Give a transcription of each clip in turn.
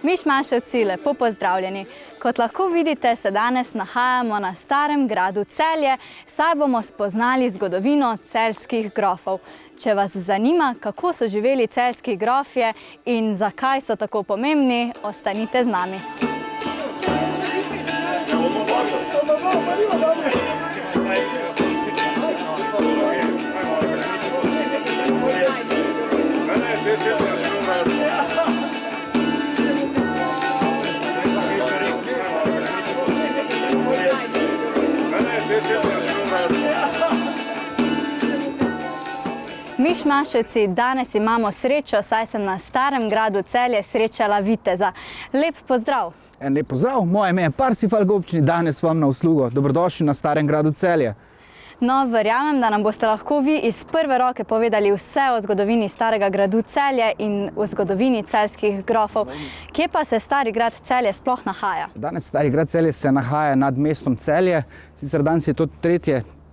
Mišmaševci, lepo pozdravljeni. Kot lahko vidite, se danes nahajamo na starem gradu Celje, saj bomo spoznali zgodovino celjskih grofov. Če vas zanima, kako so živeli celjski grofje in zakaj so tako pomembni, ostanite z nami. Mišmaševci, danes imamo srečo, saj sem na starem gradu Celje srečala viteza. Lep pozdrav! En lep pozdrav, moje ime je Parsifal Gobčni, danes vam na uslugo. Dobrodošli na starem gradu Celje. No, verjamem, da nam boste lahko vi iz prve roke povedali vse o zgodovini starega gradu Celje in o zgodovini celjskih grofov. Kje pa se stari grad Celje sploh nahaja? Danes stari grad Celje se nahaja nad mestom Celje, sicer danes je to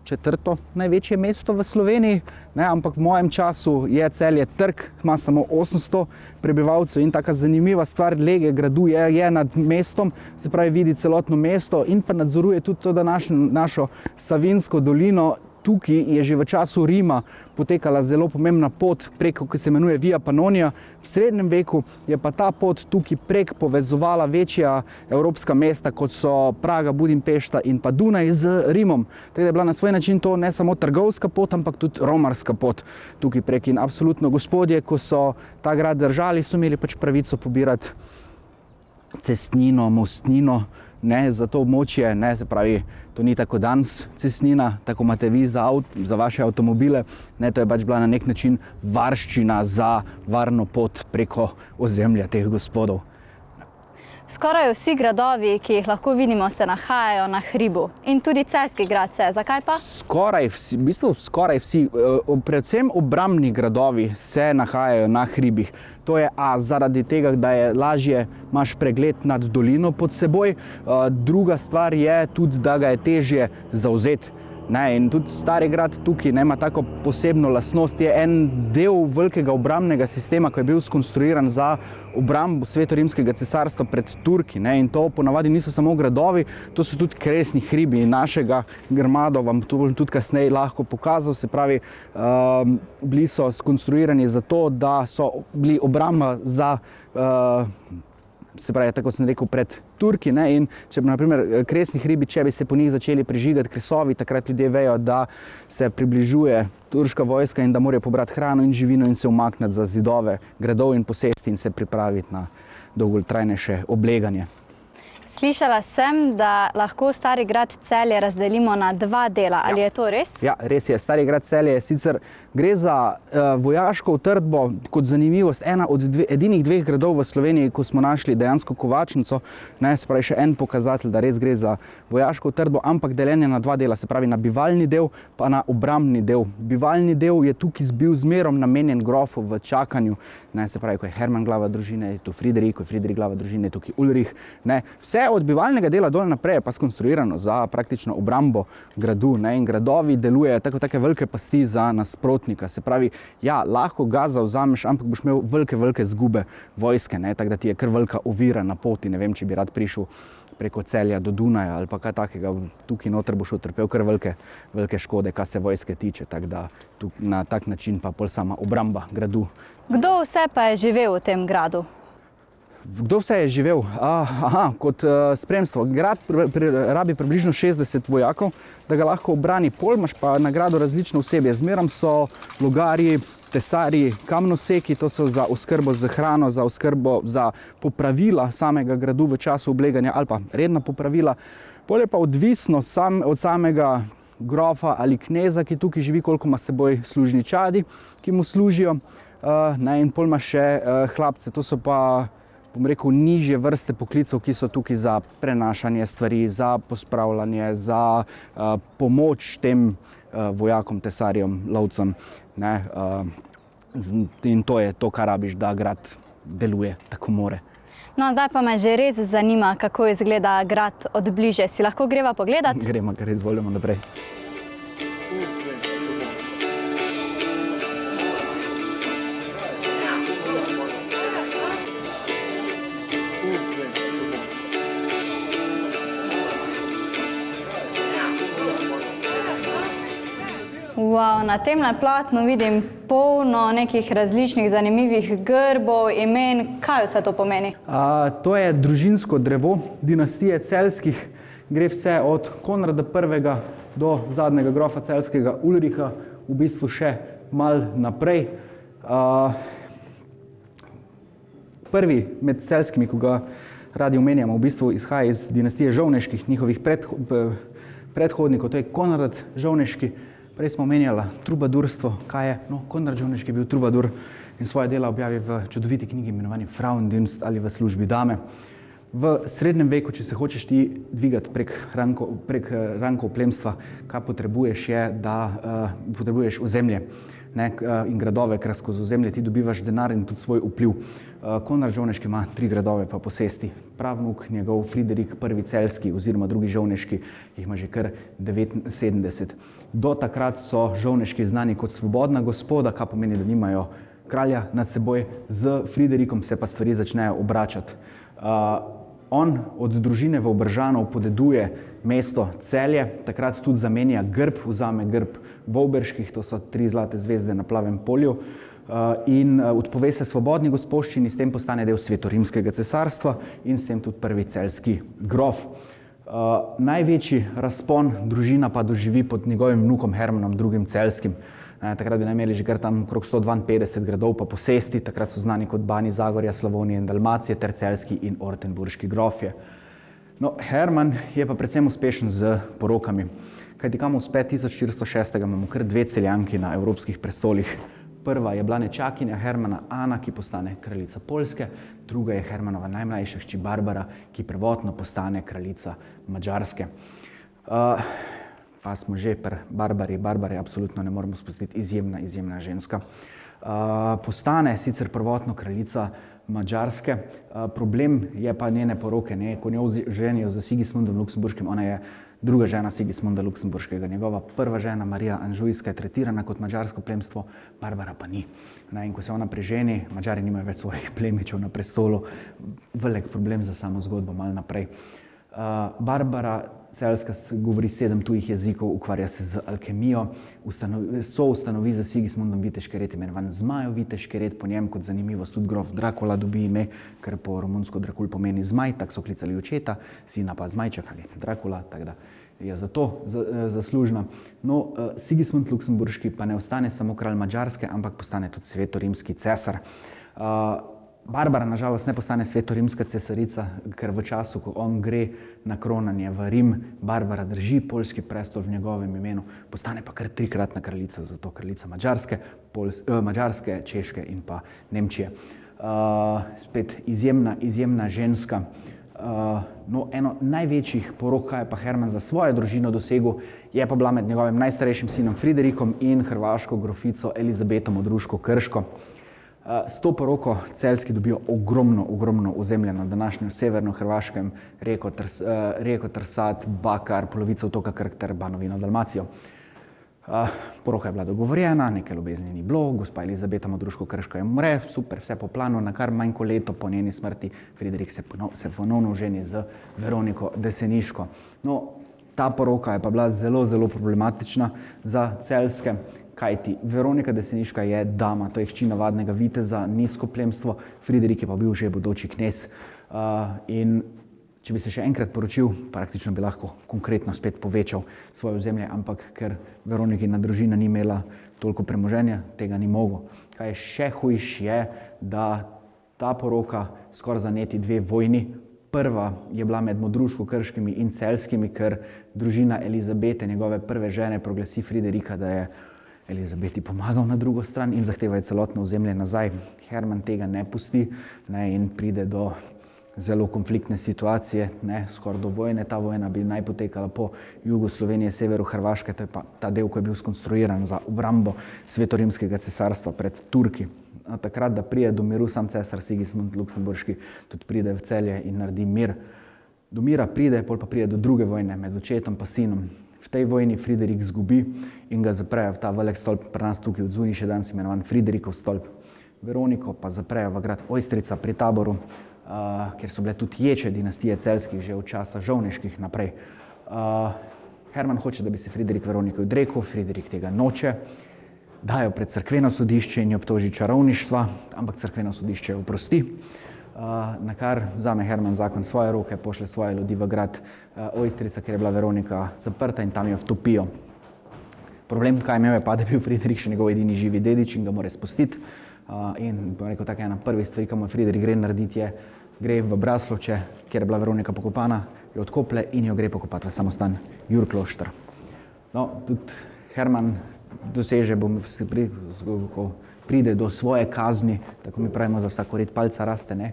četrto največje mesto v Sloveniji, ampak v mojem času je Celje trg, ima samo 800 prebivalcev in taka zanimiva stvar lege gradu je nad mestom, se pravi vidi celotno mesto in pa nadzoruje tudi to našo Savinjsko dolino. Tukaj je že v času Rima potekala zelo pomembna pot preko, ki se imenuje Via Pannonia. V srednjem veku je pa ta pot tukaj prek povezovala večja evropska mesta, kot so Praga, Budimpešta in pa Dunaj z Rimom. Tako da je bila na svoj način to ne samo trgovska pot, ampak tudi romarska pot tukaj prek. In absolutno gospodje, ko so ta grad držali, so imeli pač pravico pobirati cestnino, mostnino, za to območje, se pravi, to ni tako danes cestnina, tako imate vi za vaše avtomobile, to je pač bila na nek način varščina za varno pot preko ozemlja teh gospodov. Skoraj vsi gradovi, ki jih lahko vidimo, se nahajajo na hribu. In tudi celjski grad se. Zakaj pa? Skoraj vsi, predvsem obrambni gradovi se nahajajo na hribih. To je zaradi tega, da je lažje, imaš pregled nad dolino pod seboj. Druga stvar je tudi, da ga je težje zavzeti. In tudi stari grad tukaj ima tako posebno lastnost, je en del velikega obrambnega sistema, ki je bil skonstruiran za obrambo Svetorimskega cesarstva pred Turki. In to ponavadi niso samo gradovi, to so tudi kresni hribi našega grmada, vam tudi kasneje lahko pokazal. Se pravi, bili so skonstruirani za to, da so bili obramba za se pravi, tako sem rekel, pred Turki. In če bi, na primer, kresni hribi, če bi se po njih začeli prižigati kresovi, takrat ljudje vejo, da se približuje turška vojska in da morajo pobrati hrano in živino in se umakniti za zidove gradov in posesti in se pripraviti na dolgotrajnejše obleganje. Slišala sem, da lahko stari grad Celje razdelimo na dva dela. Ali je to res? Ja, res je. Stari grad Celje je sicer gre za vojaško utrdbo, kot zanimivost, ena od edinih dveh gradov v Sloveniji, ko smo našli dejansko kovačnico, se pravi še en pokazatelj, da res gre za vojaško utrdbo, ampak deljenje na dva dela, se pravi na bivalni del pa na obrambni del. Bivalni del je tukaj bil zmerom namenjen grofu v čakanju, se pravi, ko je Herman glava družine, je tu Friderik, ko je Friderik glava družine, je tukaj Ulrich. Vse od bivalnega dela dol naprej je pa skonstruirano za praktično obrambo gradu. In gradovi delujejo take velike pasti za nasprotnika. Se pravi, ja, lahko ga zavzameš, ampak boš imel velike zgube vojske, tako da ti je kar velika ovira na poti. Ne vem, če bi rad prišel preko Celja do Dunaja ali pa kaj takega. Tukaj noter boš utrpel kar velike škode, kar se vojske tiče. Tako da na tak način pa pol sama obramba gradu. Kdo vse pa je živel v tem gradu? Kdo vse je živel? Kot spremstvo. Grad rabi približno 60 vojakov, da ga lahko obrani. Pol imaš pa na gradu različne osebje. Zmerom so logarji, tesarji, kamnoseki, to so za oskrbo z hrano, za oskrbo, za popravila samega gradu v času obleganja ali pa redna popravila. Pol je pa odvisno od samega grofa ali kneza, ki tukaj živi, koliko ima s seboj služničadi, ki mu služijo. In pol ima še hlapce, to so pa, bom rekel, nižje vrste poklicev, ki so tukaj za prenašanje stvari, za pospravljanje, za pomoč tem vojakom, tesarjem, lovcem. In to je to, kar rabiš, da grad deluje tako more. No, zdaj pa me že res zanima, kako izgleda grad od bliže. Si lahko greva pogledat? Gremo, kar izvolimo naprej. Wow, na temle platnu vidim polno nekih različnih zanimivih grbov, imen. Kaj vse to pomeni? To je družinsko drevo dinastije Celjskih. Gre vse od Konrada I. do zadnjega grofa celjskega Ulriha, v bistvu še malo naprej. Prvi med celjskimi, ko ga radi omenjamo, v bistvu izhaja iz dinastije Žovneških, njihovih predhodnikov, to je Konrad Žovneški. Prej smo omenjali trubadurstvo, kaj je. No, Konrad Žovneški je bil trubadur in svoje dela objavi v čudoviti knjigi imenovani Frauendienst ali v službi dame. V srednjem veku, če se hočeš ti dvigati prek rankov plemstva, kaj potrebuješ je, da potrebuješ ozemlje in gradove, ker skozi ozemlje ti dobivaš denar in tudi svoj vpliv. Konrad Žovneški ima 3 gradove pa posesti. Pravnuk njegov Friderik I. Celjski oziroma drugi Žovneški jih ima že kar 79. Do takrat so Žovneški znani kot svobodna gospoda, kar pomeni, da nimajo kralja nad seboj. Z Friderikom se pa stvari začnejo obračati. On od družine Vobržanov podeduje mesto Celje, takrat tudi zamenja grb, vzame grb Vauberških, to so 3 zlate zvezde na plavem polju, in odpove se svobodni gospoščini, s tem postane del Svetorimskega cesarstva in s tem tudi prvi celjski grof. Največji razpon družina pa doživi pod njegovim vnukom Hermanom II. Celjskim. Takrat bi imeli že kar tam okrog 152 gradov pa posesti, takrat so znani kot Bani Zagorja, Slavonije in Dalmacije ter celjski in ortenburški grofje. No, Herman je pa predvsem uspešen z porokami. Kajti kam uspe 1406. imamo kar 2 celjanki na evropskih prestolih. Prva je bila nečakinja Hermana Ana, ki postane kraljica Poljske, druga je Hermanova najmlajša hči Barbara, ki prvotno postane kraljica Madžarske. Pa smo že pri Barbari. Barbare absolutno ne moremo spustiti, izjemna ženska. Postane sicer prvotno kraljica Madžarske, problem je pa njene poroke. Ko njo ženijo za Sigismundom Luksemburškim, ona je druga žena Sigismunda Luksemburškega. Njegova prva žena Marija Anžujska je tretirana kot madžarsko plemstvo, Barbara pa ni. In ko se ona preženi, Madžari nimajo več svojih plemičev na prestolu, velik problem za samo zgodbo malo naprej. Barbara Celjska govori 7 tujih jezikov, ukvarja se z alkemijo, soustanovi za Sigismundom viteški red, imenovan Zmajev viteški red, po njem kot zanimivost tudi grof Dracula dobi ime, ker po romunsko Dracul pomeni zmaj, tako so klicali očeta, sina pa Zmajček ali Dracula, tako da je zato zaslužna. No, Sigismund Luksemburški pa ne ostane samo kralj Madžarske, ampak postane tudi svetorimski cesar. Barbara nažalost ne postane svetorimska cesarica, ker v času, ko on gre na kronanje v Rim, Barbara drži poljski prestol v njegovem imenu, postane pa kar 3-kratna kraljica, zato kraljica Madžarske, Češke in pa Nemčije. Spet izjemna ženska. No, eno največjih porok, kaj je pa Herman za svojo družino dosegel, je pa bila med njegovim najstarejšim sinom Friderikom in hrvaško grofico Elizabetom Odruško-Krško. S to poroko Celjski dobijo ogromno ozemlje na današnjem severno-hrvaškem, reko Trsat, Bakar, polovico otoka Krk ter Banovino Dalmacijo. Poroka je bila dogovorjena, neke ljubezni ni bilo, gospa Elizabeta Odruško-Krška umre, super, vse po planu, na kar manj kot leto po njeni smrti Friderik se ponovno oženi z Veroniko Deseniško. No, ta poroka je pa bila zelo problematična za Celjske. Kajti Veronika Deseniška je dama, to je hči navadnega viteza, nizko plemstvo, Friderik je pa bil že bodoči knez. In če bi se še enkrat poročil, praktično bi lahko konkretno spet povečal svoje ozemlje, ampak ker Veronikina družina ni imela toliko premoženja, tega ni mogel. Kaj je še hujš je, da ta poroka skoraj zaneti dve vojni. Prva je bila med Modruško-Krškimi in Celjskimi, ker družina Elizabete, njegove prve žene, proglasi Friderika, da je Elizabeti pomagal na drugo stran in zahtevajo celotno ozemlje nazaj. Herman tega ne pusti, ne, in pride do zelo konfliktne situacije, ne, skoraj do vojne. Ta vojna bi naj potekala po jugu Slovenije, severu Hrvaške, to je pa ta del, ko je bil skonstruiran za obrambo Svetorimskega cesarstva pred Turki. Takrat, da pride do miru, sam cesar Sigismund Luksemburški tudi pride v Celje in naredi mir. Do mira pride, pol pa pride do druge vojne med očetom pa sinom. V tej vojni Friderik zgubi in ga zaprejo v ta velik stolp, pri nas tukaj v Dzuni še danes imenovan Friderikov stolp. Veroniko pa zaprejo v grad Ojstrica pri Taboru, kjer so bile tudi ječe dinastije Celjskih že od časa Žovneških naprej. Herman hoče, da bi se Friderik Veroniko odrekel, Friderik tega noče, dajo pred cerkveno sodišče in jo obtoži čarovništva, ampak cerkveno sodišče jo oprosti. Na kar vzame Herman zakon v svoje roke, pošlje svoje ljudi v grad Ojstrica, kjer je bila Veronika zaprta, in tam jo vtopijo. Problem, kaj imel je pa, da je bil Friderik še njegov edini živi dedič in ga mora spustiti. In bom rekel, tako ena prvih stvari, ki mu Friderik gre narediti, je, gre v Braslovče, kjer je bila Veronika pokopana, jo odkoplje in jo gre pokopati v samostan Jurklošter. No, tudi Herman doseže, ko pride do svoje kazni, tako mi pravimo, za vsako red palca raste, ne.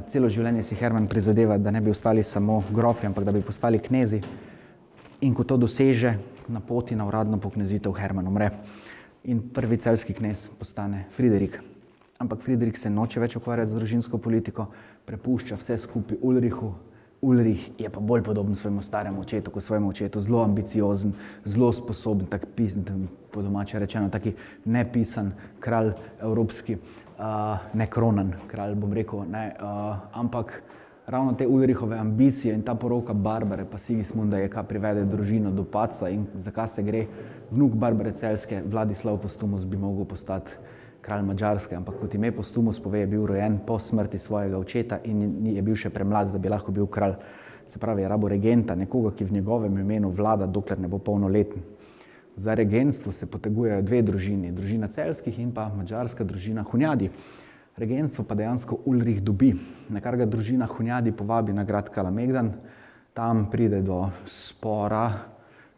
Celo življenje si Herman prizadeva, da ne bi ostali samo grofi, ampak da bi postali knezi. In ko to doseže, na poti na uradno poknezitev Herman umre. In prvi celjski knez postane Friderik. Ampak Friderik se noče več ukvarjati z družinsko politiko, prepušča vse skupaj Ulrichu. Ulrich je pa bolj podoben svojemu staremu očetu kot svojemu očetu, zelo ambiciozen, zelo sposoben, tak po domače rečeno, taki nepisan kralj evropski, nekronan kralj, bom rekel, ne, ampak ravno te Ulrichove ambicije in ta poroka Barbare pa Sigismunda je, kaj privede družino do padca in zakaj se gre. Vnuk Barbare Celjske, Vladislav Postumus, bi mogel postati kralj Madžarske, ampak kot ime Postumus pove, je bil rojen po smrti svojega očeta in je bil še premlad, da bi lahko bil kralj. Se pravi, je rabo regenta, nekoga, ki v njegovem imenu vlada, dokler ne bo polnoleten. Za regentstvo se potegujejo dve družini, družina Celjskih in pa madžarska družina Hunjadi. Regentstvo pa dejansko Ulrich dobi, na kar ga družina Hunjadi povabi na grad Kalamegdan. Tam pride do spora,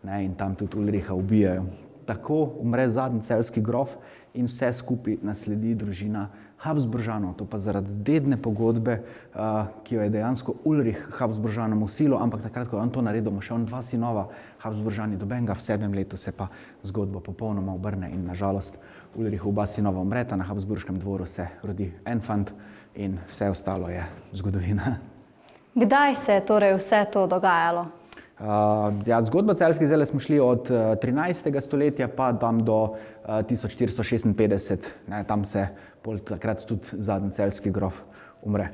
ne, in tam tudi Ulricha ubijajo. Tako umre zadnji celjski grof in vse skupaj nasledi družina Habsburžanov. To pa zaradi dedne pogodbe, ki jo je dejansko Ulrich Habsburžanom usilo, ampak takrat, ko je on to naredil, ima še on dva sinova Habsburžani, dobenega, v 7. letu se pa zgodba popolnoma obrne in nažalost Ulrich oba sinova umreta, na Habsburškem dvoru se rodi en fant in vse ostalo je zgodovina. Kdaj se je torej vse to dogajalo? Zgodba Celjskih zelej smo šli od 13. stoletja pa tam do 1456, ne, tam se takrat tudi zadnji celjski grof umre.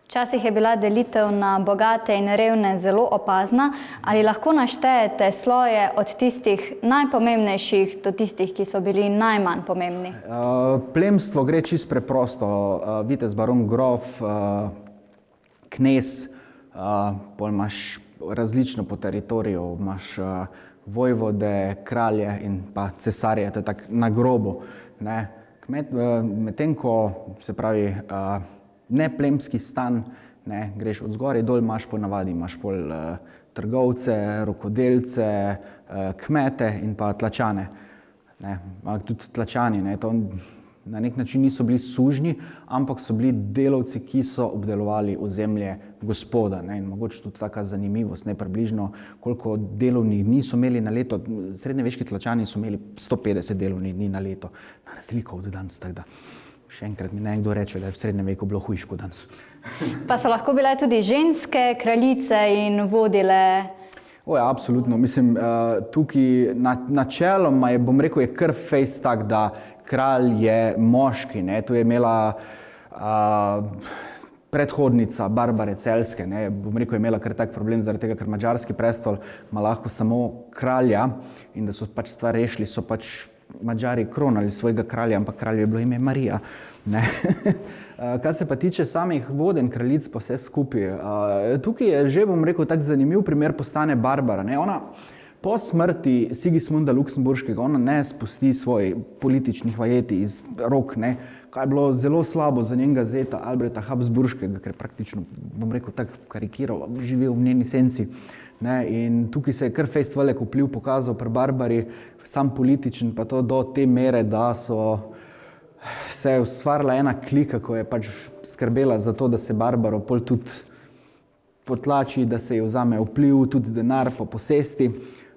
Včasih je bila delitev na bogate in revne zelo opazna. Ali lahko naštejete sloje od tistih najpomembnejših do tistih, ki so bili najmanj pomembni? Plemstvo gre čisto preprosto. Vitez, baron, grof, knez, pol imaš različno po teritoriju, imaš vojvode, kralje in pa cesarje, to je tako na grobo. Medtem ko, se pravi, neplemski stan, ne, greš od zgoraj dol, imaš ponavadi, imaš pol trgovce, rokodelce, kmete in pa tlačane. Ne, tudi tlačani, ne, to na nek način niso bili sužnji, ampak so bili delavci, ki so obdelovali ozemlje gospoda. Ne, in mogoče tudi taka zanimivost, ne, približno koliko delovnih dni so imeli na leto. Srednjeveški tlačani so imeli 150 delovnih dni na leto, na razliko od danes, tako da še enkrat mi nekdo reče, da je v srednjem veku bilo hujše kot danes. Pa so lahko bile tudi ženske kraljice in vodile? Ja, absolutno. Mislim, tukaj načeloma je, bom rekel, je kar fejs tak, da kralj je moški, ne. To je imela predhodnica Barbare Celjske, ne. Bom rekel, je imela kar tak problem zaradi tega, ker madžarski prestol ima lahko samo kralja in da so pač stvar rešili, so pač Madžari kronali svojega kralja, ampak kralju je bilo ime Marija. Ne. Kar se pa tiče samih vodenj kraljic pa vse skupaj, tukaj je že, bom rekel, tak zanimiv primer postane Barbara. Ne. Ona Po smrti Sigismunda Luksemburškega ona ne spusti svojih političnih vajeti iz rok, ne, kaj je bilo zelo slabo za njenega zeta Albrehta Habsburškega, ker praktično, bom rekel tako karikiral, živel v njeni senci. Ne, in tukaj se je kar fejst velik vpliv pokazal pri Barbari, sam političen, pa to do te mere, da se je ustvarila ena klika, ko je pač skrbela za to, da se Barbaro pol tudi potlači, da se ji vzame vpliv, tudi denar po posesti,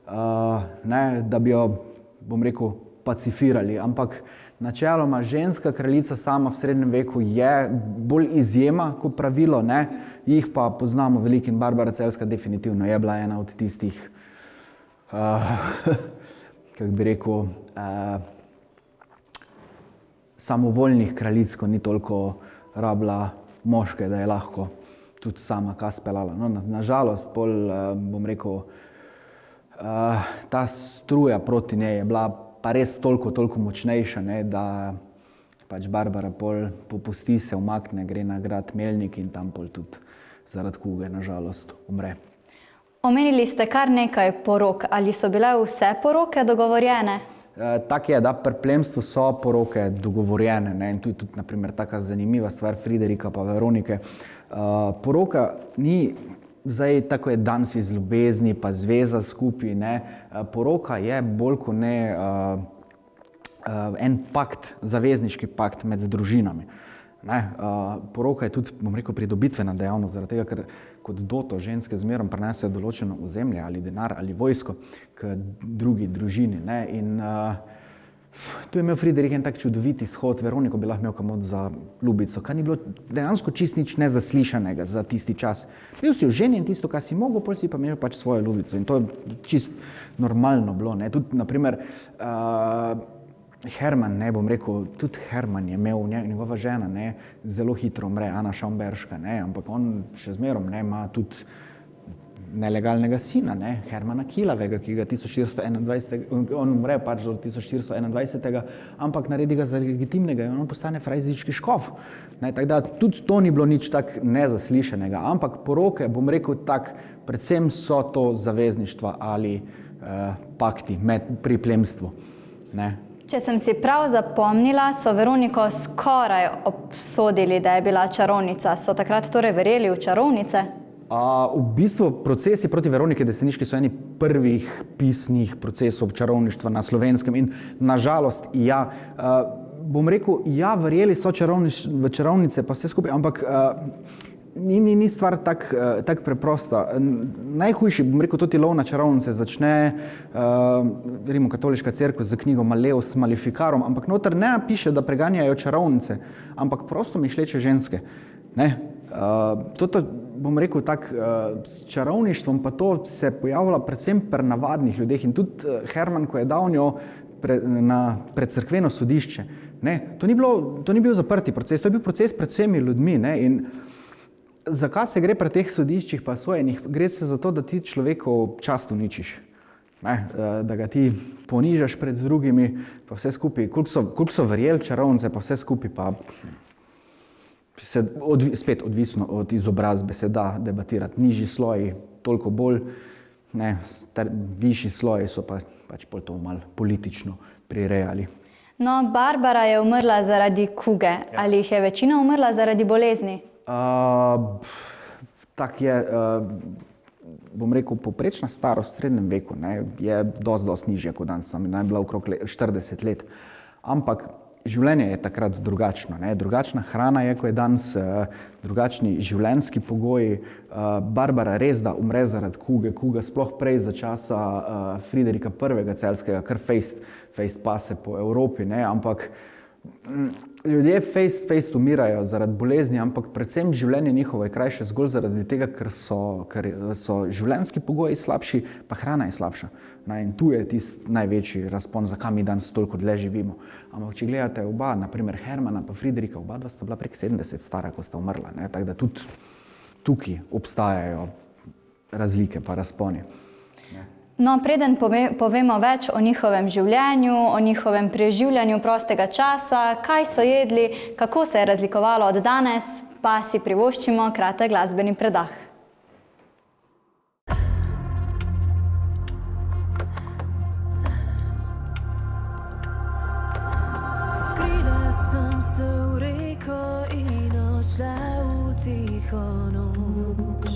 da bi jo, bom rekel, pacifirali. Ampak načeloma ženska kraljica sama v srednjem veku je bolj izjema kot pravilo, ne? Jih pa poznamo veliko in Barbara Celjska definitivno je bila ena od tistih, kako bi rekel, samovoljnih kraljic, ko ni toliko rabila moške, da je lahko tudi sama kaj speljala. No, nažalost, bom rekel, ta struja proti njej je bila pa res toliko močnejša, ne, da pač Barbara pol popusti, se umakne, gre na grad Melnik in tam pol tudi zaradi kuge, nažalost, umre. Omenili ste kar nekaj porok. Ali so bile vse poroke dogovorjene? Tak je, da pri plemstvu so poroke dogovorjene, ne, in tu je tudi, na primer, taka zanimiva stvar Friderika pa Veronike. Poroka ni zdaj tako je danes iz ljubezni pa zveza skupaj, ne. Poroka je bolj kot ne en pakt, zavezniški pakt med družinami. Ne. Poroka je tudi, bom rekel, pridobitvena dejavnost, zaradi tega, ker kot doto ženske zmerom prinesejo določeno ozemlje ali denar ali vojsko k drugi družini, ne. In tu je imel Friderik en tak čudovit izhod, Veroniko bi lahko imel kamot za ljubico, kar ni bilo dejansko čist nič nezaslišanega za tisti čas. Bil si oženjen tisto, kar si mogel, pol si pa imel pač svojo ljubico in to je čist normalno bilo, ne. Tudi, na primer, Herman, ne, bom rekel, tudi Herman je imel, njegova žena, ne, zelo hitro umre, Ana Šamberška, ne, ampak on še zmerom, ne, ima tudi nelegalnega sina, ne, Hermana Kilavega, ki ga 1421, on umre pač do 1421, ampak naredi ga za legitimnega in on postane frajziški škof. Ne, tako da tudi to ni bilo nič tak nezaslišanega, ampak poroke, bom rekel tak, predvsem so to zavezništva ali pakti pri plemstvu. Ne. Če sem si prav zapomnila, so Veroniko skoraj obsodili, da je bila čarovnica. So takrat torej verjeli v čarovnice? V bistvu procesi proti Veroniki Deseniški so eni prvih pisnih procesov čarovništva na Slovenskem in nažalost, ja, bom rekel, ja, verjeli so v čarovnice pa vse skupaj, ampak ni stvar tak preprosta. Najhujši, bom rekel, toti lov na čarovnice začne Rimokatoliška cerkev z knjigo Malleus Maleficarum, ampak noter ne napiše, da preganjajo čarovnice, ampak prosto mišleče ženske. Ne? Toto, bom rekel tak, s čarovništvom pa to se pojavlja predvsem pri navadnih ljudeh in tudi Herman, ko je dal njo pred cerkveno sodišče, ne, to ni bil zaprti proces, to je bil proces pred vsemi ljudmi, ne, in zakaj se gre pri teh sodiščih pa sojenih? Gre se za to, da ti človekov čast uničiš, ne, da ga ti ponižaš pred drugimi pa vse skupaj, koliko so verjeli čarovnice pa vse skupaj pa spet odvisno od izobrazbe se da debatirati. Nižji sloji toliko bolj, ne, višji sloji so pač bolj to malo politično prirejali. No, Barbara je umrla zaradi kuge. Ja. Ali jih je večina umrla zaradi bolezni? Tak je, bom rekel, povprečna starost v srednjem veku, ne, je dosti nižja kot danes, naj bila okrog 40 let. Ampak življenje je takrat drugačno, ne? Drugačna hrana je, ko je danes, drugačni življenjski pogoji. Barbara res da umre zaradi kuge, kuga sploh prej za časa Friderika I. Celjskega, kar fejst pase po Evropi, ne? Ampak ljudje fejst umirajo zaradi bolezni, ampak predvsem življenje njihovo je krajše zgolj zaradi tega, ker so življenjski pogoji slabši, pa hrana je slabša. In tu je tisti največji razpon, zakaj mi danes toliko dlje živimo. Ampak če gledate oba, na primer Hermana pa Friderika, oba dva sta bila prek 70 stara, ko sta umrla, ne? Tako da tudi tukaj obstajajo razlike pa razponi. No, preden povemo več o njihovem življenju, o njihovem preživljanju prostega časa, kaj so jedli, kako se je razlikovalo od danes, pa si privoščimo kratek glasbeni predah. sem se v reko in odšla v tiho noč.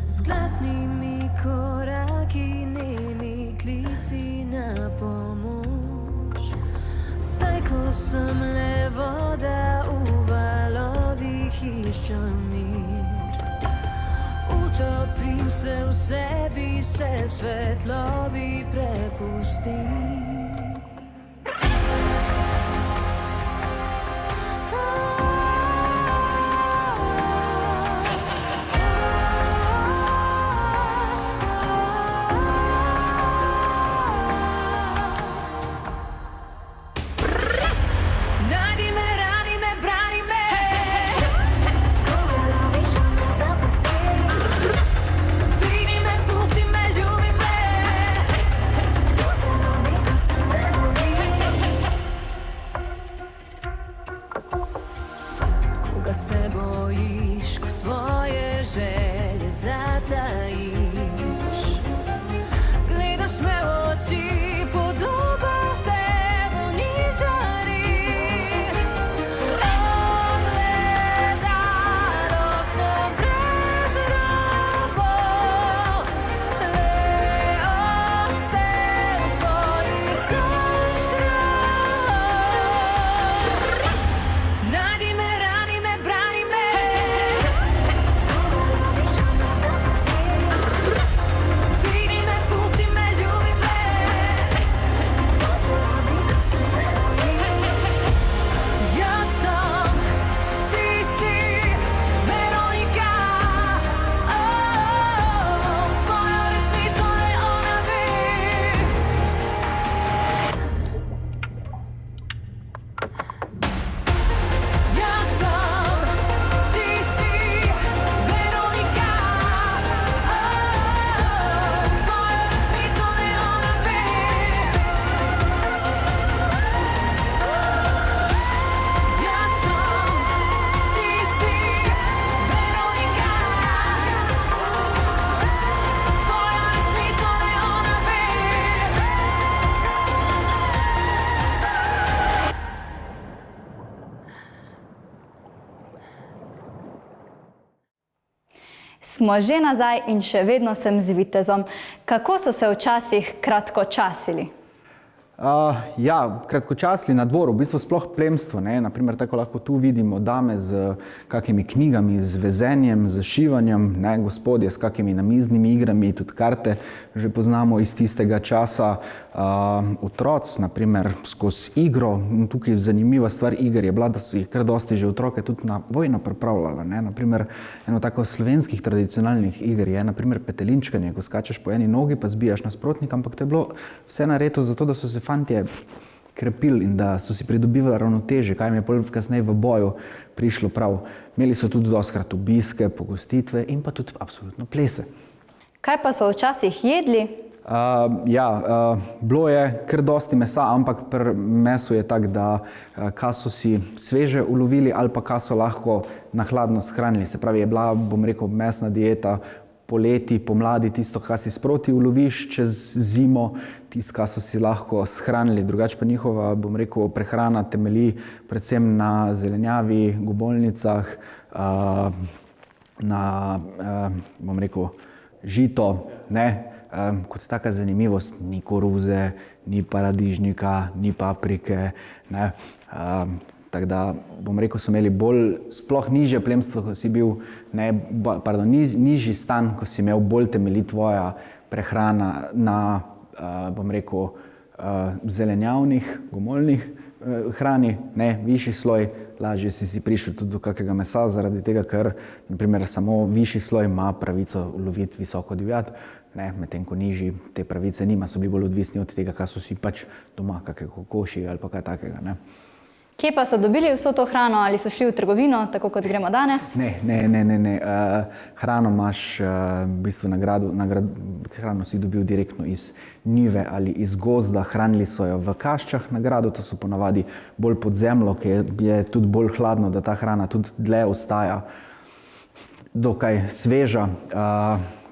S glasnimi koraki, nemi klici na pomoč. Zdaj, ko sem le voda v valovih, iščem mir. Utopim se v sebi, se svetlobi prepustim. Se bojiš, ko svoje želje zatajiš. Gledaš me v oči, podoba tebe ni žari. Ogledalo sem brez robov, le odsev tvojih sem strah. Najdi me, rani me, brani me. Dvigni me, pusti me, ljubi me. Jaz sem, ti si Veronika. Tvojo resnico le ona ve. Jaz sem, ti si Veronika. Tvojo resnico le ona ve. Jaz sem, ti si Veronika. Tvojo resnico le ona ve. Smo že nazaj in še vedno sem z vitezom. Kako so se včasih kratkočasili? Ja, kratkočasili na dvoru, v bistvu sploh plemstvo, ne, naprimer tako lahko tu vidimo dame z kakimi knjigami, z vezenjem, z šivanjem, ne, gospodje s kakimi namiznimi igrami, tudi karte že poznamo iz tistega časa. Otroci, naprimer, skozi igro, tukaj zanimiva stvar iger je bila, da so jih kar dosti že otroke tudi na vojno pripravljala, ne, naprimer, eno tako slovenskih tradicionalnih iger je, naprimer, petelinčkanje, ko skačeš po eni nogi pa zbijaš nasprotnika, ampak to je bilo vse narejeno zato, da so se fantje krepili in da so si pridobivali ravnotežje, kaj jim je pol kasneje v boju prišlo prav. Imeli so tudi dostikrat obiske, pogostitve in pa tudi absolutno plese. Kaj pa so včasih jedli? Bilo je kar dosti mesa, ampak pri mesu je tako, da kaj so si sveže ulovili ali pa kaj so lahko na hladno shranili. Se pravi, je bila, bom rekel, mesna dieta poleti, pomladi, tisto, kar si sproti uloviš čez zimo, tisto, kar so si lahko shranili. Drugače pa njihova, bom rekel, prehrana temelji predvsem na zelenjavi, gobolnicah, na, bom rekel, žito, ne. Kot taka zanimivost, ni koruze, ni paradižnika, ni paprike, ne. Tako da, bom rekel, so imeli bolj, sploh nižje plemstvo, ko si bil, nižji stan, ko si imel bolj temelji tvoja prehrana na, bom rekel, zelenjavnih, gomolnih hrani, ne, višji sloj, lažje si prišel tudi do kakega mesa, zaradi tega, ker, naprimer, samo višji sloj ima pravico loviti visoko divjad, ne, medtem ko nižji te pravice nima, so bili bolj odvisni od tega, kaj so si pač doma, kakšne kokoši ali pa kaj takega, ne. Kje pa so dobili vso to hrano, ali so šli v trgovino, tako kot gremo danes? Ne. Hrano imaš, v bistvu hrano si dobil direktno iz njive ali iz gozda, hranili so jo v kaščah na gradu, to so ponavadi bolj pod zemljo, ker je tudi bolj hladno, da ta hrana tudi dlje ostaja dokaj sveža.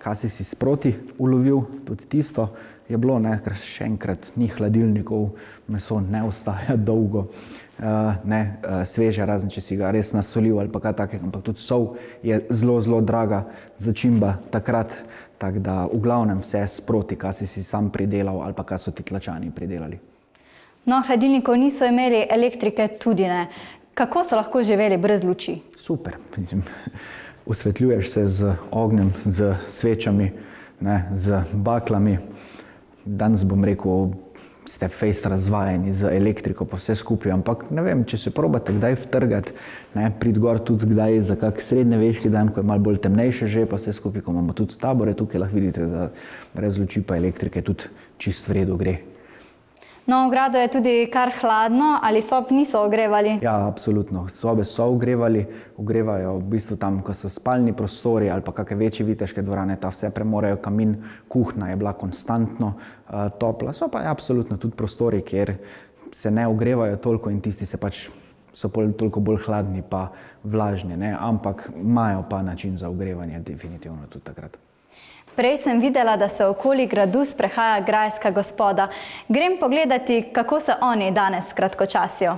Kaj si sproti ulovil, tudi tisto je bilo, ne, ker še enkrat ni hladilnikov, meso ne ostaja dolgo, sveže, razen če si ga res nasolil ali pa kaj takega, ampak tudi sol je zelo, zelo draga začimba takrat, tako da v glavnem vse sproti, kaj si sam pridelal ali pa kaj so ti tlačani pridelali. No, hladilnikov niso imeli, elektrike tudi ne. Kako so lahko živeli brez luči? Super, osvetljuješ se z ognjem, z svečami, ne, z baklami. Danes bom rekel, ste fejst razvajeni z elektriko pa vse skupaj, ampak ne vem, če se probate kdaj vtrgati, priti gor tudi kdaj za kak srednjeveški dan, ko je malo bolj temnejše že, pa vse skupaj, ko imamo tudi tabore, tukaj lahko vidite, da brez luči pa elektrike tudi čist v redu gre. No, v gradu je tudi kar hladno, ali sob niso ogrevali? Ja, absolutno. Sobe so ogrevajo v bistvu tam, ko so spalni prostori ali pa kakšne večje viteške dvorane, ta vse premorejo, kamin, kuhna je bila konstantno topla. So pa absolutno tudi prostori, kjer se ne ogrevajo toliko in tisti se pač so toliko bolj hladni pa vlažni, ne? Ampak imajo pa način za ogrevanje definitivno tudi takrat. Prej sem videla, da se okoli gradu sprehaja grajska gospoda. Grem pogledati, kako se oni danes kratkočasijo.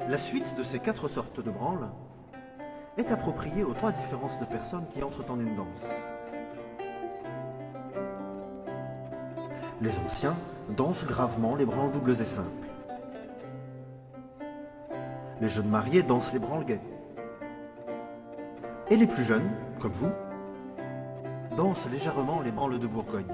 La suite de ces 4 sortes de branles est appropriée aux 3 différences de personnes qui entrent en une danse. Les anciens dansent gravement les branles doubles et simples. Les jeunes mariés dansent les branles gaies. Et les plus jeunes, comme vous, dansent légèrement les branles de Bourgogne.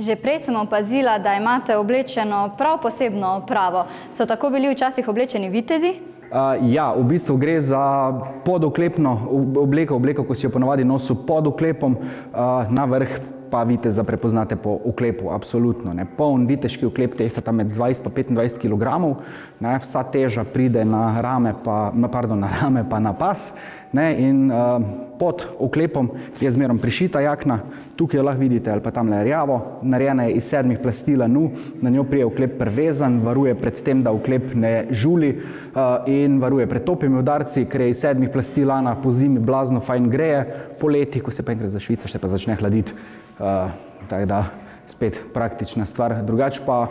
Že prej sem opazila, da imate oblečeno prav posebno opravo. So tako bili včasih oblečeni vitezi? Ja, v bistvu gre za podoklepno obleko, ko si jo ponavadi nosil pod oklepom, na vrh pa viteza prepoznate po oklepu, absolutno. Poln viteški oklep tehta tam med 20 in 25 kg, vsa teža pride na rame pa na pas, in pod oklepom je zmerom prišita jakna, tukaj jo lahko vidite, ali pa tamle rjavo, narejena je iz 7 plasti lanu, na njo prije oklep privezan, varuje pred tem, da oklep ne žuli in varuje pred topimi udarci, ker je iz 7 plasti lana po zimi blazno fajn greje, poleti, ko se pa enkrat zašvicaš, se pa začne hladiti, tako da spet praktična stvar. Drugače pa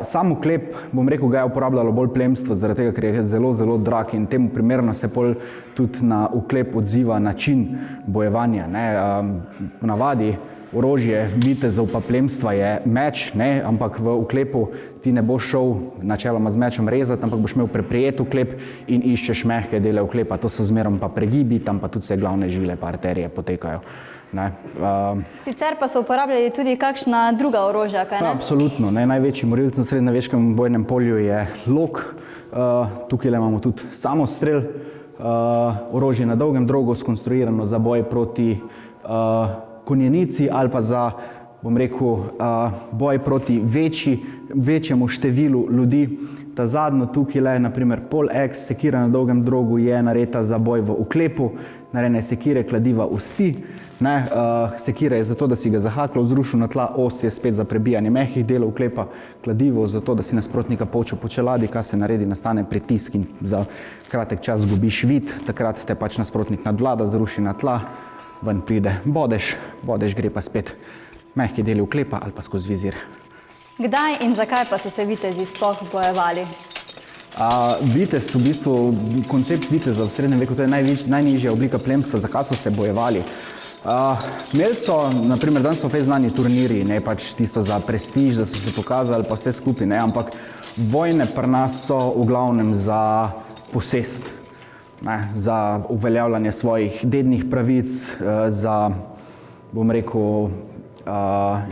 sam oklep, bom rekel, ga je uporabljalo bolj plemstvo, zaradi tega, ker je zelo, zelo drag in temu primerno se pol tudi na oklep odziva način bojevanja. V navadi orožje vitezov pa plemstva je meč, ampak v oklepu ti ne boš šel načeloma z mečem rezati, ampak boš imel preprijet oklep in iščeš mehke dele oklepa. To so zmerom pa pregibi, tam pa tudi vse glavne žile pa arterije potekajo. Sicer pa so uporabljali tudi kakšna druga orožja, kaj ne? Absolutno. Največji morilec na srednjeveškem bojnem polju je lok. Tukaj imamo tudi samostrel, orožje na dolgem drogu, skonstruirano za boj proti konjenici ali pa za, bom rekel, boj proti večjemu številu ljudi. Ta zadnjo tukaj, naprimer Pol-X, sekira na dolgem drogu, je narejena za boj v oklepu, narejene sekire, kladiva usti. Sekira je zato, da si ga zahaklo zrušil na tla, os je spet za prebijanje mehkih delov oklepa, kladivo zato, da si nasprotnika počel po čeladi, kaj se naredi, nastane pritisk in za kratek čas zgubiš vid, takrat te pač nasprotnik nadvlada, zruši na tla, ven pride bodež, gre pa spet mehki deli oklepa ali pa skozi vizir. Kdaj in zakaj pa so se vitezi sploh bojevali? Vitez, v bistvu, koncept viteza v srednjem veku, to je najnižja oblika plemstva, zakaj so se bojevali. Imeli so, naprimer, danes so fej znani turniri, pač tisto za prestiž, da so se pokazali pa vse skupaj, ampak vojne pri nas so v glavnem za posest, za uveljavljanje svojih dednih pravic, za, bom rekel,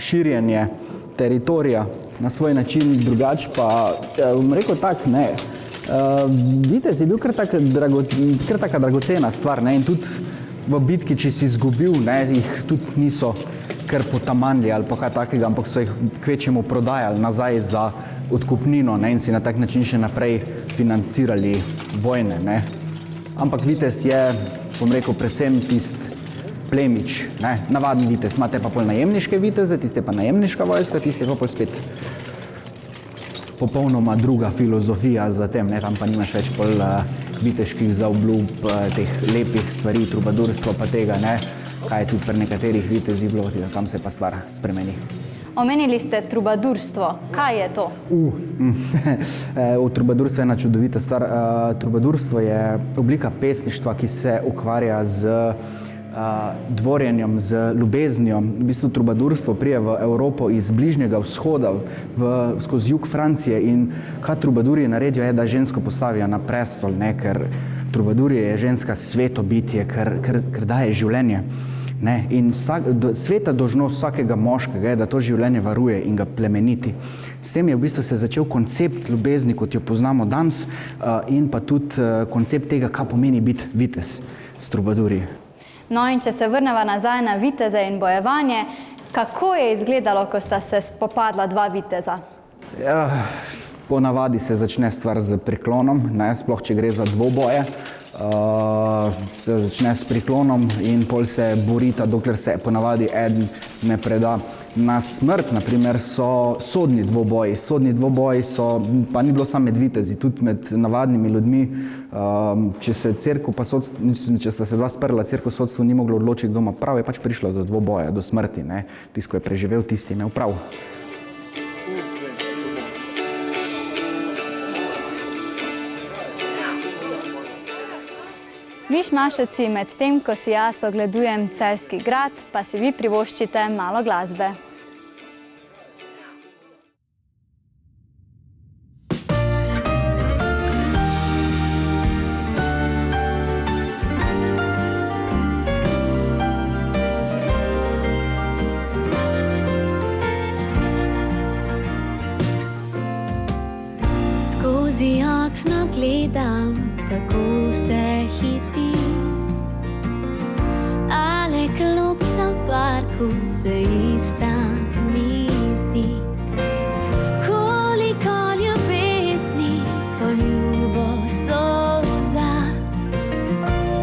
širjenje teritorija na svoj način, drugače pa, bom rekel tak, vitez je bil kar taka dragocena stvar, in tudi v bitki, če si izgubil, jih tudi niso kar potamanili ali pa kaj takega, ampak so jih kvečjemu prodajali nazaj za odkupnino in si na tak način še naprej financirali vojne. Ampak vitez je, bom rekel, predvsem tist plemič, navaden vitez. Imate pa pol najemniške viteze, tiste pa najemniška vojska, tiste pa pol spet popolnoma druga filozofija za tem, tam pa nimaš več pol viteških zaobljub, teh lepih stvari, trubadurstva pa tega, kaj je tudi pri nekaterih vitezih bilo, kam se pa stvar spremeni. Omenili ste trubadurstvo. Kaj je to? Trubadurstvo je ena čudovita stvar. Trubadurstvo je oblika pesništva, ki se ukvarja z dvorjenjem, z ljubeznijo. V bistvu trubadurstvo prije v Evropo iz Bližnjega vzhoda, skozi jug Francije, in kaj trubadurji naredijo je, da žensko postavijo na prestol, ker trubadurje je ženska sveto bitje, ker daje življenje. In sveta dolžnost vsakega moškega je, da to življenje varuje in ga plemeniti. S tem je v bistvu se začel koncept ljubezni, kot jo poznamo danes, in pa tudi koncept tega, kaj pomeni biti vitez s trubadurji. No, in če se vrneva nazaj na viteze in bojevanje, kako je izgledalo, ko sta se spopadla dva viteza? Po navadi se začne stvar z priklonom, sploh če gre za dvoboje. Se začne s priklonom in pol se borita, dokler se ponavadi eden ne preda. Na smrt, naprimer, so sodni dvoboji. Sodni dvoboji so, pa ni bilo samo med vitezi, tudi med navadnimi ljudmi. Če sta se dva sprla, cerkev sodstvo ni moglo odločiti, kdo ima prav, je pač prišlo do dvoboja, do smrti. Tisti, ko je preživel, tisti je imel prav. Višmaševci, med tem, ko si jaz ogledujem Celjski grad, pa si vi privoščite malo glasbe. Skozi okno gledam, kako vse hiti, ale klopca v parku se ista mi zdi. Koliko ljubezni, poljubo solza,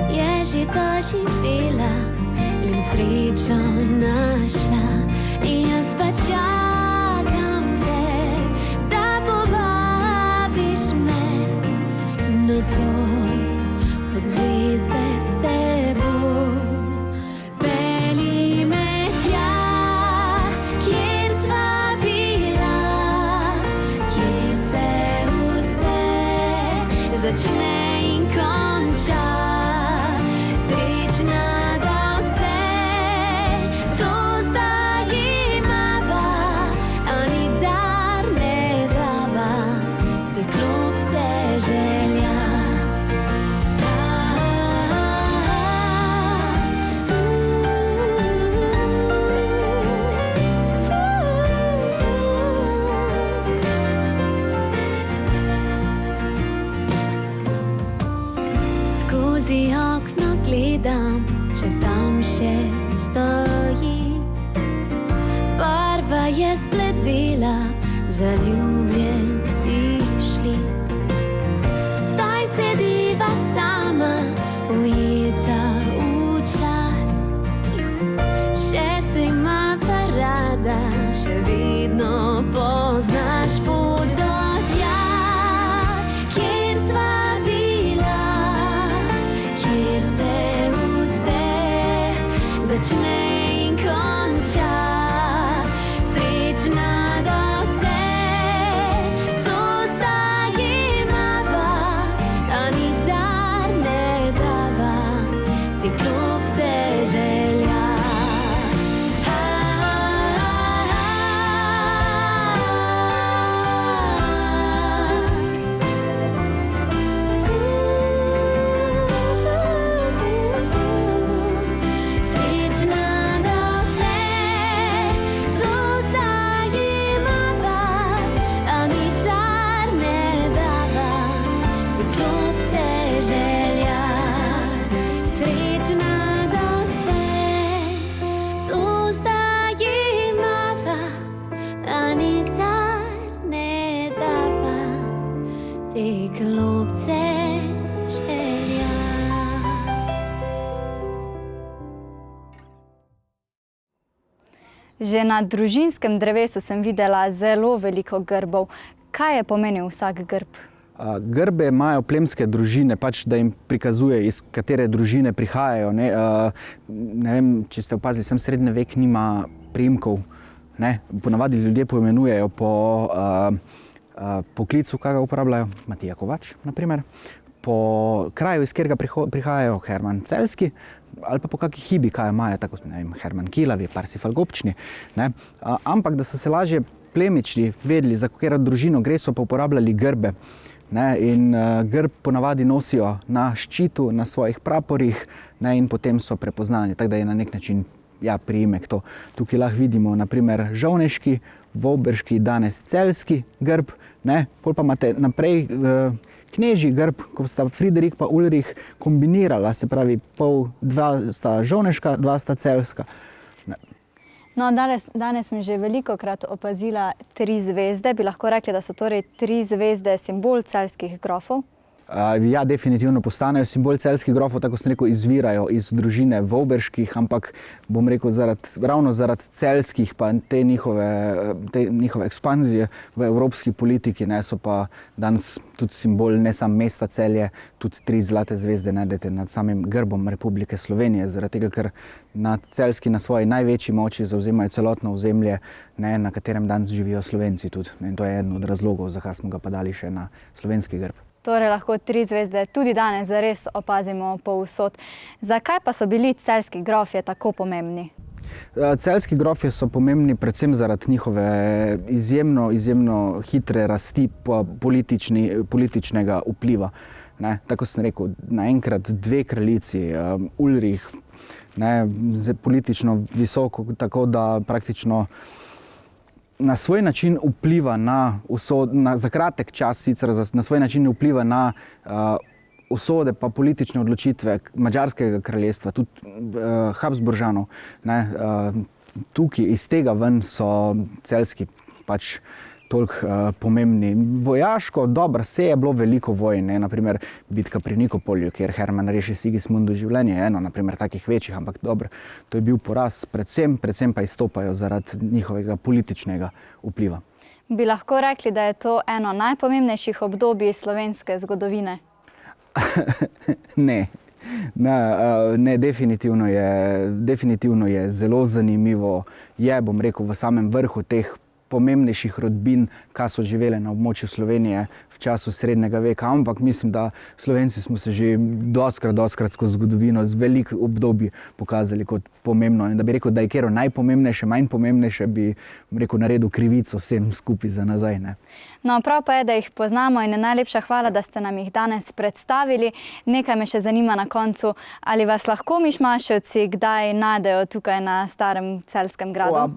je že doživela in srečo našla. In jaz pa čakam te, da povabiš me nocoj pod zvezde s teboj. Pelji me tja, začne in konča. Srečna, da vse to zdaj imava, a nikdar ne dava te klopce želja. Skozi okno gledam, če tam še stoji. Barva je zbledela, zaljubljenci šli. Zdaj sediva sama, ujeta v čas. Še se imava rada, še vedno poznaš pot do tja, kjer sva bila, kjer se vse začne in konča. Srečna, da vse to zdaj imava, a nikdar ne dava te klopce želja. Srečna, da vse to zdaj imava, a nikdar ne dava te klopce želja. Srečna, da vse to zdaj imava, a nikdar ne dava te klopce želja. Že na družinskem drevesu sem videla zelo veliko grbov. Kaj je pomenil vsak grb? Grbe imajo plemske družine, pač da jim prikazuje, iz katere družine prihajajo. Ne vem, če ste opazili, sem srednji vek nima priimkov. Ponavadi ljudje poimenujejo po poklicu, kaj ga uporabljajo. Matija Kovač, na primer. Po kraju, iz katerega prihajajo, Herman Celjski, ali pa po kakšni hibi, kaj imajo, tako ne vem, Herman Kilavi, Parsifal Gobčni. Ampak, da so se lažje plemični vedeli, za katero družino gre, so pa uporabljali grbe. In grb ponavadi nosijo na ščitu, na svojih praporih, in potem so prepoznani. Tako da je na nek način priimek to. Tukaj lahko vidimo, na primer, žovneški, vovberški, danes celjski grb, pol pa imate naprej knežji grb, ko sta Friderik pa Ulrich kombinirala, se pravi, dva sta žovneška, dva sta celjska. No, danes sem že velikokrat opazila 3 zvezde. Bi lahko rekli, da so torej 3 zvezde simbol celjskih grofov? Ja, definitivno postanejo simbol celjskih grofov, tako sem rekel, izvirajo iz družine vovberških, ampak bom rekel, ravno zaradi celjskih pa te njihove ekspanzije v evropski politiki so pa danes tudi simbol ne samo mesta Celje, tudi 3 zlate zvezde najdete nad samim grbom Republike Slovenije, zaradi tega, ker celjski na svoji največji moči zavzemajo celotno ozemlje, na katerem danes živijo Slovenci tudi. In to je eden od razlogov, zakaj smo ga pa dali še na slovenski grb. Torej lahko 3 zvezde tudi danes zares opazimo povsod. Zakaj pa so bili celjski grofje tako pomembni? Celjski grofje so pomembni predvsem zaradi njihove izjemno hitre rasti političnega vpliva. Tako sem rekel, naenkrat 2 kraljici, Ulrich, politično visoko, tako da praktično na svoj način vpliva za kratek čas sicer na svoj način vpliva na usode pa politične odločitve Madžarskega kraljestva, tudi Habsburžanov. Tukaj iz tega ven so celjski pač toliko pomembni. Vojaško, dobro, se je bilo veliko vojn, naprimer bitka pri Nikopolju, kjer Herman reši Sigismundu življenje, eno naprimer takih večjih, ampak dobro, to je bil poraz, predvsem pa izstopajo zaradi njihovega političnega vpliva. Bi lahko rekli, da je to eno najpomembnejših obdobij slovenske zgodovine? Ne. Ne, definitivno je zelo zanimivo. Bom rekel, v samem vrhu teh pomembnejših rodbin, ki so živele na območju Slovenije v času srednjega veka, ampak mislim, da Slovenci smo se že dostkrat skozi zgodovino z veliko obdobij pokazali kot pomembno. In da bi rekel, da je katero najpomembnejše, manj pomembnejše, bi rekel, naredil krivico vsem skupaj za nazaj. Ne? No, prav pa je, da jih poznamo in najlepša hvala, da ste nam jih danes predstavili. Nekaj me še zanima na koncu, ali vas lahko Mišmaševci kdaj najdejo tukaj na starem Celjskem gradu?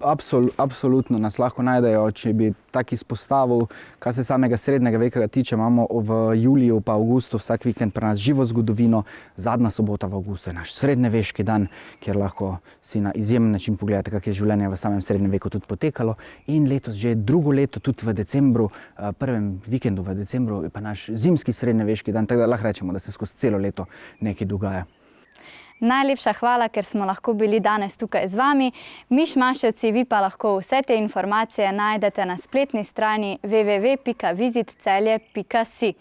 Absolutno nas lahko najdejo, če bi tak izpostavil, kar se samega srednjega veka tiče, imamo v juliju pa avgustu vsak vikend pri nas živo zgodovino. Zadnja sobota v avgustu je naš srednjeveški dan, kjer lahko si na izjemen način pogledate, kako je življenje v samem srednjem veku tudi potekalo. In letos že drugo leto, tudi v decembru, prvem vikendu v decembru, je pa naš zimski srednjeveški dan, tako da lahko rečemo, da se skozi celo leto nekaj dogaja. Najlepša hvala, ker smo lahko bili danes tukaj z vami. Mišmaševci, vi pa lahko vse te informacije najdete na spletni strani www.visitcelje.si.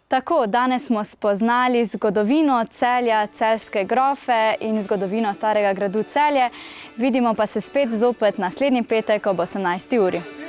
Tako, danes smo spoznali zgodovino Celja, celjske grofe in zgodovino starega gradu Celje. Vidimo pa se spet zopet naslednji petek ob 18. uri.